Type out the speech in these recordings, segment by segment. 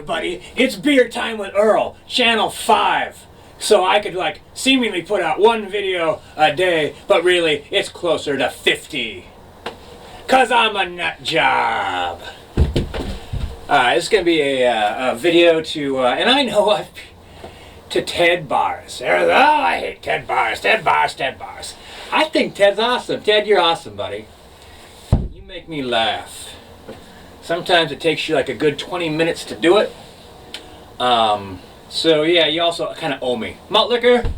everybody. It's Beer Time with Earl, Channel 5. So I could, like, seemingly put out one video a day, but really, it's closer to 50. Cause I'm a nut job. This is going to be a video to, and I know to Ted Bars. Oh, I hate Ted Bars, Ted Bars, Ted Bars. I think Ted's awesome. Ted, you're awesome, buddy. You make me laugh. Sometimes it takes you like a good 20 minutes to do it. So yeah, you also kind of owe me. Malt liquor.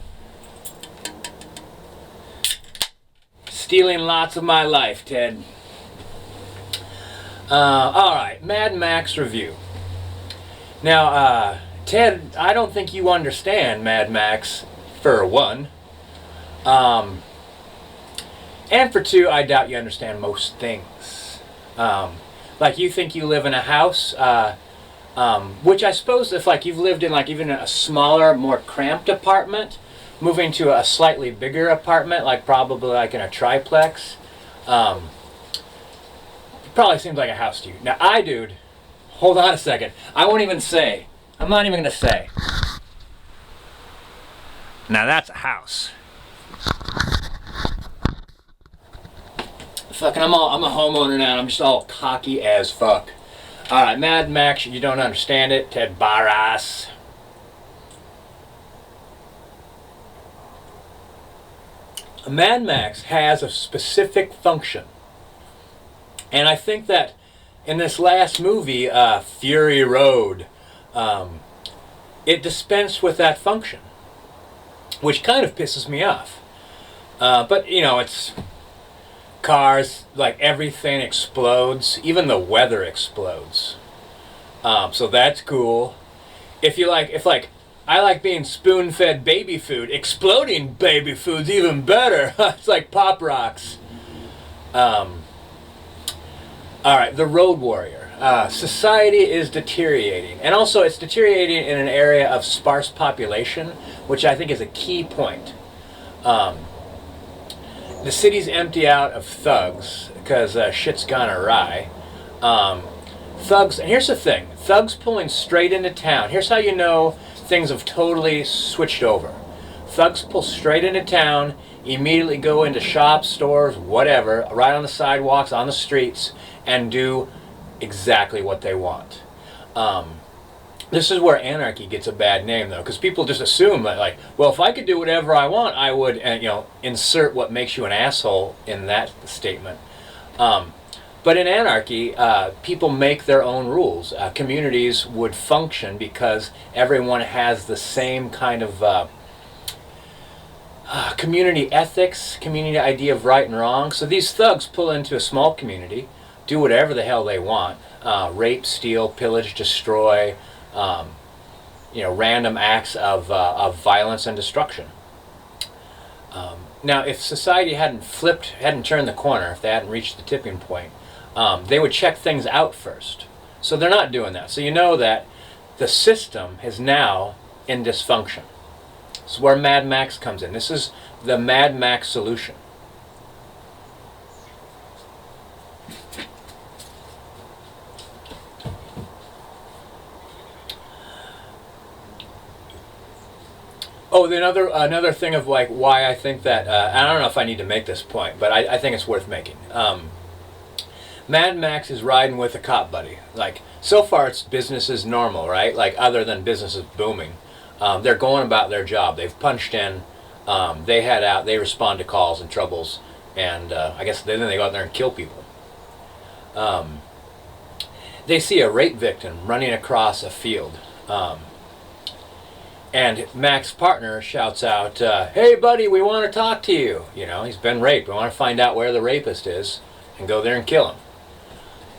Stealing lots of my life, Ted. Alright, Mad Max review. Now, Ted, I don't think you understand Mad Max, for one. And for two, I doubt you understand most things. Like you think you live in a house, which I suppose if like you've lived in like even a smaller, more cramped apartment, moving to a slightly bigger apartment, like probably like in a triplex, it probably seems like a house to you. Now dude, hold on a second. I won't even say. I'm not even gonna say. Now that's a house. Fucking, I'm a homeowner now, and I'm just all cocky as fuck. Alright, Mad Max, you don't understand it. Ted Barras. Mad Max has a specific function. And I think that in this last movie, Fury Road, it dispensed with that function. Which kind of pisses me off. But, you know, it's cars, like everything explodes, even the weather explodes. So that's cool. If I like being spoon-fed baby food, exploding baby food's even better. It's like Pop Rocks. Alright, the Road Warrior. Society is deteriorating. And also it's deteriorating in an area of sparse population, which I think is a key point. The city's empty out of thugs because shit's gone awry. Thugs, and here's the thing, thugs pulling straight into town. Here's how you know things have totally switched over. Thugs pull straight into town, immediately go into shops, stores, whatever, right on the sidewalks, on the streets, and do exactly what they want. This is where anarchy gets a bad name, though, because people just assume that, like, well, if I could do whatever I want, I would, and, you know, insert what makes you an asshole in that statement. But in anarchy, people make their own rules. Communities would function because everyone has the same kind of community ethics, community idea of right and wrong. So these thugs pull into a small community, do whatever the hell they want, rape, steal, pillage, destroy, you know, random acts of violence and destruction. Now, if society hadn't turned the corner, if they hadn't reached the tipping point, they would check things out first. So they're not doing that. So you know that the system is now in dysfunction. This is where Mad Max comes in. This is the Mad Max solution. Oh, another thing of like why I think that, I don't know if I need to make this point, but I think it's worth making. Mad Max is riding with a cop buddy. Like, so far it's business as normal, right? Like, other than business is booming. They're going about their job. They've punched in, they head out, they respond to calls and troubles, and I guess then they go out there and kill people. They see a rape victim running across a field. And Mac's partner shouts out, hey buddy, we want to talk to you. You know, he's been raped. We want to find out where the rapist is and go there and kill him.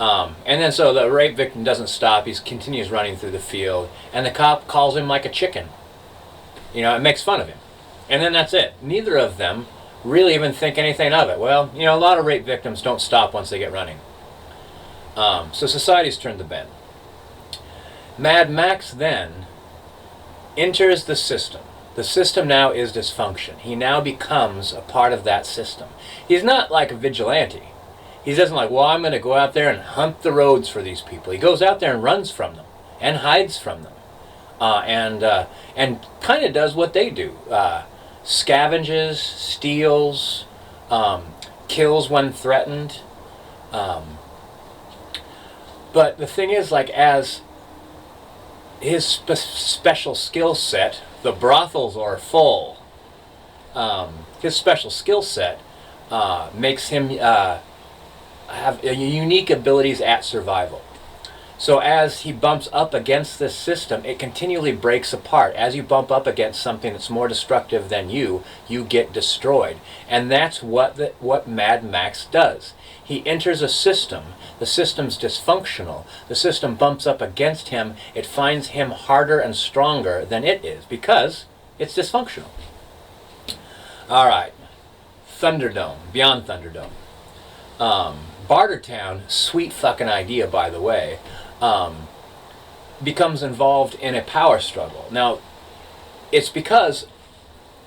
And then so the rape victim doesn't stop. He continues running through the field. And the cop calls him like a chicken. You know, it makes fun of him. And then that's it. Neither of them really even think anything of it. Well, you know, a lot of rape victims don't stop once they get running. So society's turned the bend. Mad Max then enters the system. The system now is dysfunction. He now becomes a part of that system. He's not like a vigilante. He doesn't like, well, I'm going to go out there and hunt the roads for these people. He goes out there and runs from them. and hides from them, and kind of does what they do: scavenges, steals, kills when threatened. But the thing is, like, as his special skill set, the brothels are full. His special skill set makes him have unique abilities at survival. So as he bumps up against this system, it continually breaks apart. As you bump up against something that's more destructive than you get destroyed. And that's what Mad Max does. He enters a system. The system's dysfunctional. The system bumps up against him. It finds him harder and stronger than it is because it's dysfunctional. All right. Thunderdome. Beyond Thunderdome. Bartertown, sweet fucking idea, by the way, becomes involved in a power struggle. Now, it's because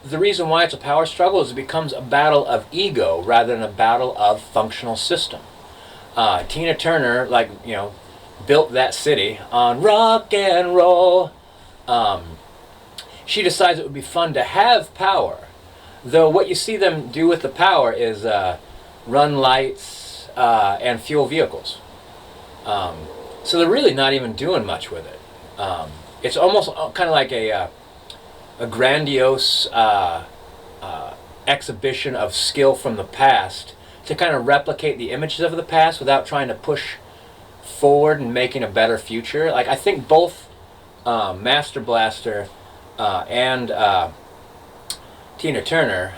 the reason why it's a power struggle is it becomes a battle of ego rather than a battle of functional system. Tina Turner, built that city on rock and roll. She decides it would be fun to have power, though what you see them do with the power is run lights and fuel vehicles. So they're really not even doing much with it. It's almost kind of like a grandiose exhibition of skill from the past to kind of replicate the images of the past without trying to push forward and making a better future. Like, I think both Master Blaster and Tina Turner,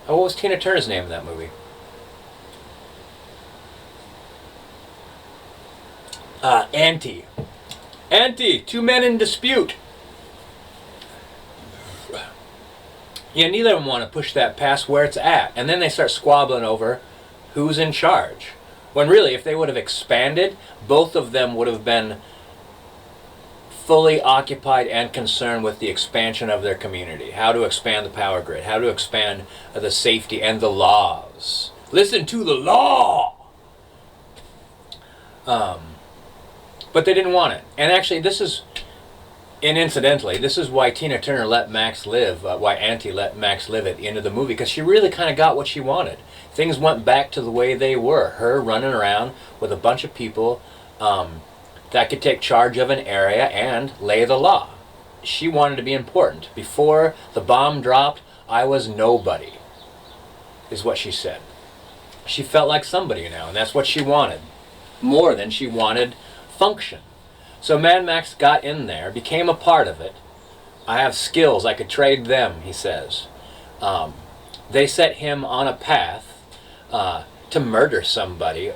what was Tina Turner's name in that movie? Auntie, two men in dispute. Yeah, neither of them want to push that past where it's at. And then they start squabbling over who's in charge. When really, if they would have expanded, both of them would have been fully occupied and concerned with the expansion of their community. How to expand the power grid. How to expand the safety and the laws. Listen to the law! But they didn't want it. And actually, incidentally, this is why Tina Turner let Max live, why Auntie let Max live at the end of the movie, because she really kind of got what she wanted. Things went back to the way they were. Her running around with a bunch of people that could take charge of an area and lay the law. She wanted to be important. Before the bomb dropped, I was nobody, is what she said. She felt like somebody now, and that's what she wanted. More than she wanted function. So Mad Max got in there, became a part of it. I have skills, I could trade them, he says. They set him on a path to murder somebody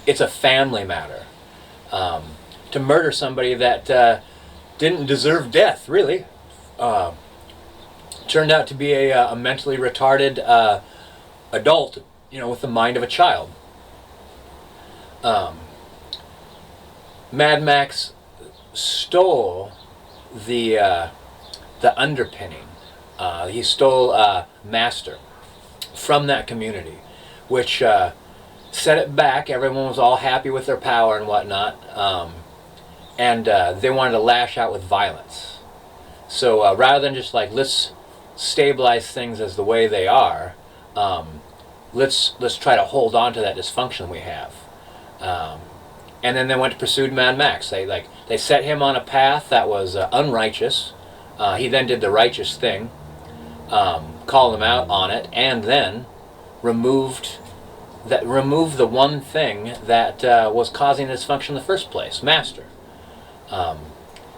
it's a family matter. To murder somebody that didn't deserve death, really. Turned out to be a mentally retarded adult, with the mind of a child. Mad Max stole the underpinning. He stole Master from that community, which set it back. Everyone was all happy with their power and whatnot, and they wanted to lash out with violence. So rather than just let's stabilize things as the way they are, let's try to hold on to that dysfunction we have. And then they went to pursue Mad Max. They set him on a path that was unrighteous. He then did the righteous thing, called him out on it, and then removed the one thing that was causing dysfunction in the first place, Master.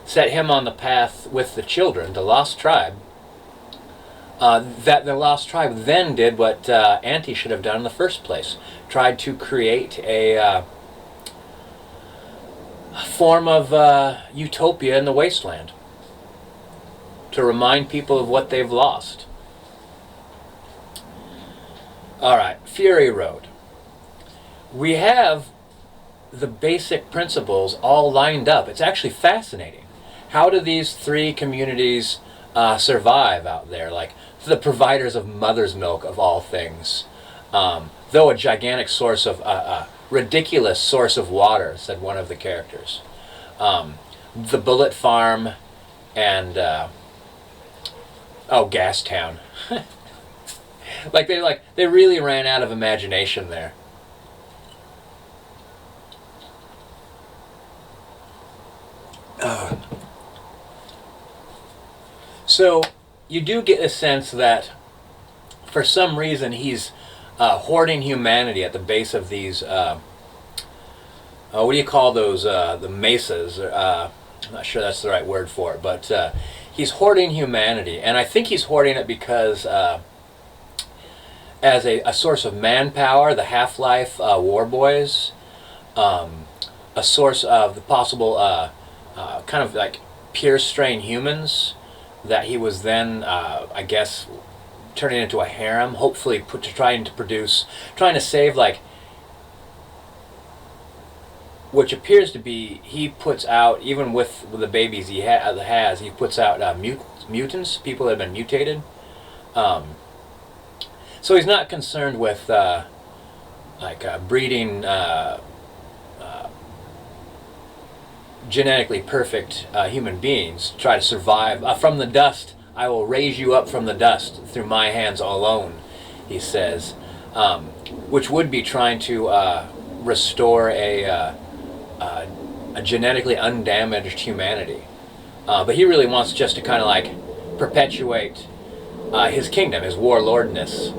Set him on the path with the children, the Lost Tribe. That the Lost Tribe then did what Auntie should have done in the first place. Tried to create a form of utopia in the wasteland to remind people of what they've lost. All right, Fury Road. We have the basic principles all lined up. It's actually fascinating. How do these three communities survive out there? Like the providers of mother's milk, of all things. Though a gigantic source of ridiculous source of water, said one of the characters. The Bullet Farm and oh, Gastown. They really ran out of imagination there. So you do get a sense that for some reason he's hoarding humanity at the base of these what do you call those, the mesas? I'm not sure that's the right word for it, but he's hoarding humanity, and I think he's hoarding it because as a source of manpower, the Half-Life War Boys, a source of the possible kind of like pure strain humans that he was then, I guess, turning into a harem, hopefully trying to save, like, which appears to be, he puts out, even with the babies he has, he puts out mutants, people that have been mutated. So he's not concerned with breeding genetically perfect human beings to try to survive. From the dust, I will raise you up from the dust through my hands alone, he says, which would be trying to restore a genetically undamaged humanity. But he really wants just to kind of like perpetuate his kingdom, his warlordness.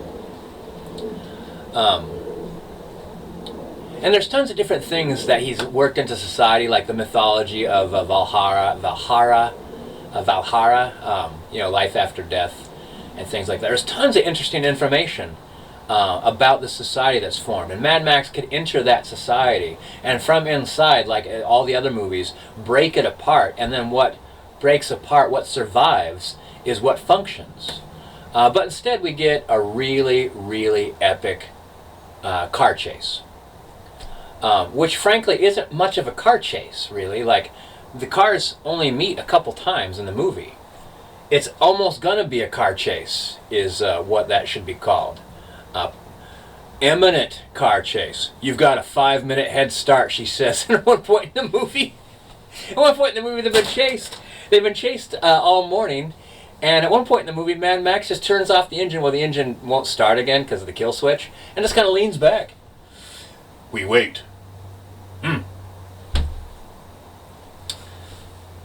And there's tons of different things that he's worked into society, like the mythology of Valhalla, life after death, and things like that. There's tons of interesting information about the society that's formed, and Mad Max could enter that society and from inside, like all the other movies, break it apart, and then what breaks apart, what survives, is what functions. But instead we get a really, really epic car chase, which frankly isn't much of a car chase, really. Like, the cars only meet a couple times in the movie. It's almost gonna be a car chase, is what that should be called. Imminent car chase. You've got a 5-minute head start, she says at one point in the movie. At one point in the movie, they've been chased. They've been chased all morning, and at one point in the movie, Mad Max just turns off the engine. Well, the engine won't start again because of the kill switch, and just kind of leans back. We wait.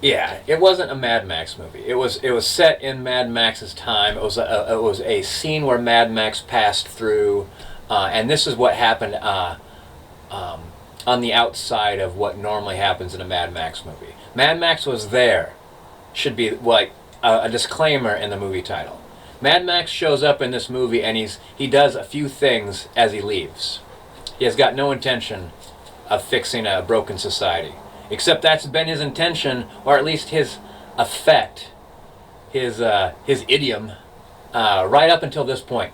Yeah, it wasn't a Mad Max movie. It was set in Mad Max's time. It was a scene where Mad Max passed through, and this is what happened on the outside of what normally happens in a Mad Max movie. Mad Max was there. Should be like a disclaimer in the movie title. Mad Max shows up in this movie, and he does a few things as he leaves. He has got no intention of fixing a broken society. Except that's been his intention, or at least his effect, his idiom, right up until this point.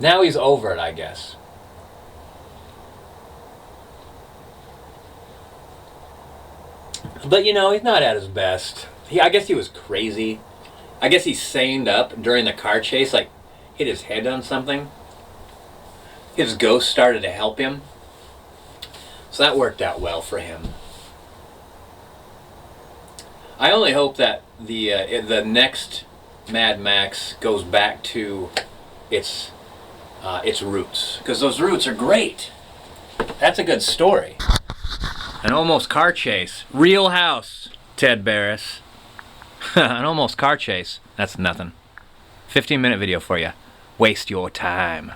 Now he's over it, I guess. But, you know, he's not at his best. I guess he was crazy. I guess he saned up during the car chase, like hit his head on something. His ghost started to help him. So that worked out well for him. I only hope that the next Mad Max goes back to its roots, because those roots are great. That's a good story. An almost car chase. Real House, Ted Barris. An almost car chase. That's nothing. 15-minute video for you. Waste your time.